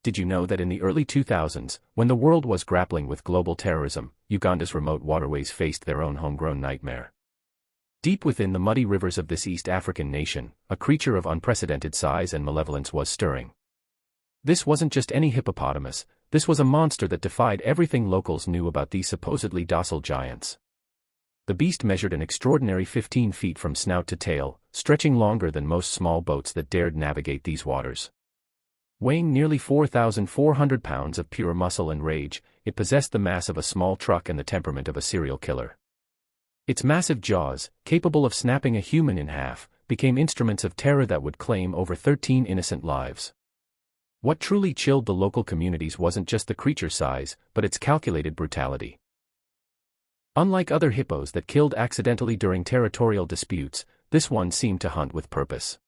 Did you know that in the early 2000s, when the world was grappling with global terrorism, Uganda's remote waterways faced their own homegrown nightmare? Deep within the muddy rivers of this East African nation, a creature of unprecedented size and malevolence was stirring. This wasn't just any hippopotamus, this was a monster that defied everything locals knew about these supposedly docile giants. The beast measured an extraordinary 15 feet from snout to tail, stretching longer than most small boats that dared navigate these waters. Weighing nearly 4,400 pounds of pure muscle and rage, it possessed the mass of a small truck and the temperament of a serial killer. Its massive jaws, capable of snapping a human in half, became instruments of terror that would claim over 13 innocent lives. What truly chilled the local communities wasn't just the creature's size, but its calculated brutality. Unlike other hippos that killed accidentally during territorial disputes, this one seemed to hunt with purpose.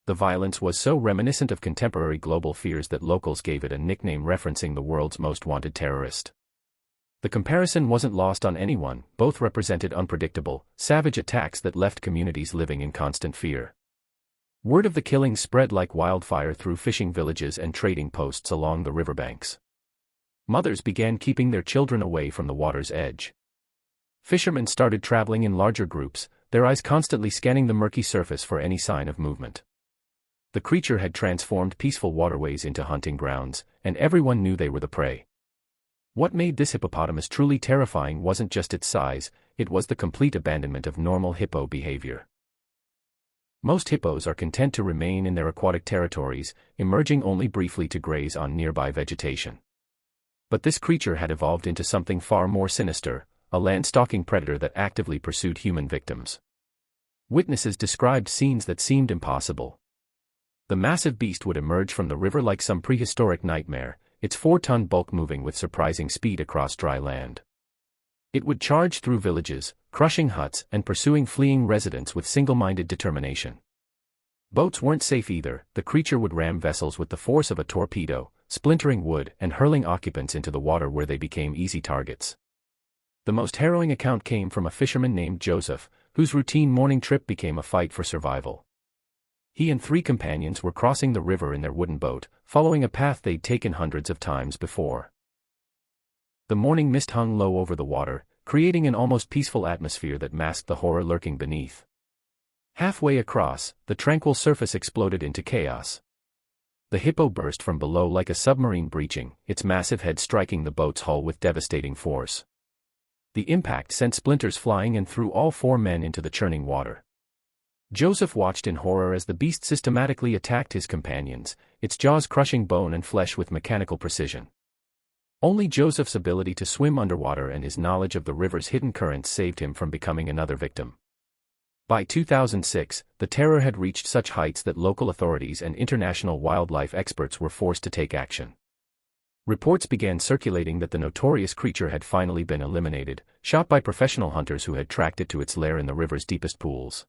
The violence was so reminiscent of contemporary global fears that locals gave it a nickname referencing the world's most wanted terrorist. The comparison wasn't lost on anyone, both represented unpredictable, savage attacks that left communities living in constant fear. Word of the killings spread like wildfire through fishing villages and trading posts along the riverbanks. Mothers began keeping their children away from the water's edge. Fishermen started traveling in larger groups, their eyes constantly scanning the murky surface for any sign of movement. The creature had transformed peaceful waterways into hunting grounds, and everyone knew they were the prey. What made this hippopotamus truly terrifying wasn't just its size, it was the complete abandonment of normal hippo behavior. Most hippos are content to remain in their aquatic territories, emerging only briefly to graze on nearby vegetation. But this creature had evolved into something far more sinister, a land-stalking predator that actively pursued human victims. Witnesses described scenes that seemed impossible. The massive beast would emerge from the river like some prehistoric nightmare, its 4-ton bulk moving with surprising speed across dry land. It would charge through villages, crushing huts and pursuing fleeing residents with single-minded determination. Boats weren't safe either, the creature would ram vessels with the force of a torpedo, splintering wood and hurling occupants into the water where they became easy targets. The most harrowing account came from a fisherman named Joseph, whose routine morning trip became a fight for survival. He and 3 companions were crossing the river in their wooden boat, following a path they'd taken hundreds of times before. The morning mist hung low over the water, creating an almost peaceful atmosphere that masked the horror lurking beneath. Halfway across, the tranquil surface exploded into chaos. The hippo burst from below like a submarine breaching, its massive head striking the boat's hull with devastating force. The impact sent splinters flying and threw all 4 men into the churning water. Joseph watched in horror as the beast systematically attacked his companions, its jaws crushing bone and flesh with mechanical precision. Only Joseph's ability to swim underwater and his knowledge of the river's hidden currents saved him from becoming another victim. By 2006, the terror had reached such heights that local authorities and international wildlife experts were forced to take action. Reports began circulating that the notorious creature had finally been eliminated, shot by professional hunters who had tracked it to its lair in the river's deepest pools.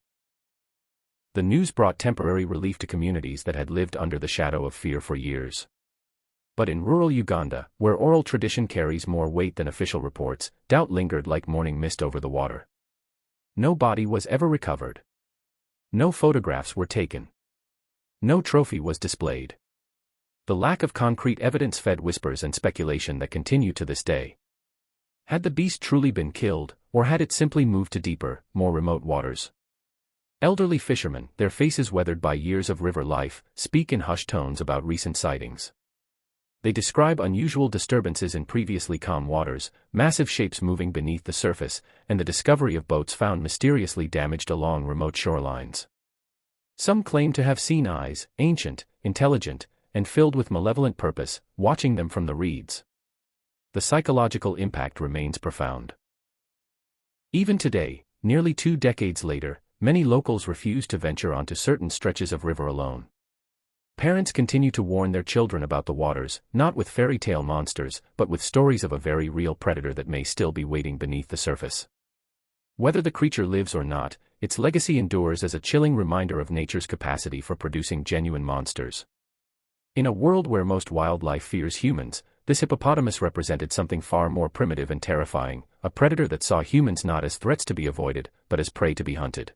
The news brought temporary relief to communities that had lived under the shadow of fear for years. But in rural Uganda, where oral tradition carries more weight than official reports, doubt lingered like morning mist over the water. No body was ever recovered. No photographs were taken. No trophy was displayed. The lack of concrete evidence fed whispers and speculation that continue to this day. Had the beast truly been killed, or had it simply moved to deeper, more remote waters? Elderly fishermen, their faces weathered by years of river life, speak in hushed tones about recent sightings. They describe unusual disturbances in previously calm waters, massive shapes moving beneath the surface, and the discovery of boats found mysteriously damaged along remote shorelines. Some claim to have seen eyes, ancient, intelligent, and filled with malevolent purpose, watching them from the reeds. The psychological impact remains profound. Even today, nearly 2 decades later, many locals refuse to venture onto certain stretches of river alone. Parents continue to warn their children about the waters, not with fairy tale monsters, but with stories of a very real predator that may still be waiting beneath the surface. Whether the creature lives or not, its legacy endures as a chilling reminder of nature's capacity for producing genuine monsters. In a world where most wildlife fears humans, this hippopotamus represented something far more primitive and terrifying, a predator that saw humans not as threats to be avoided, but as prey to be hunted.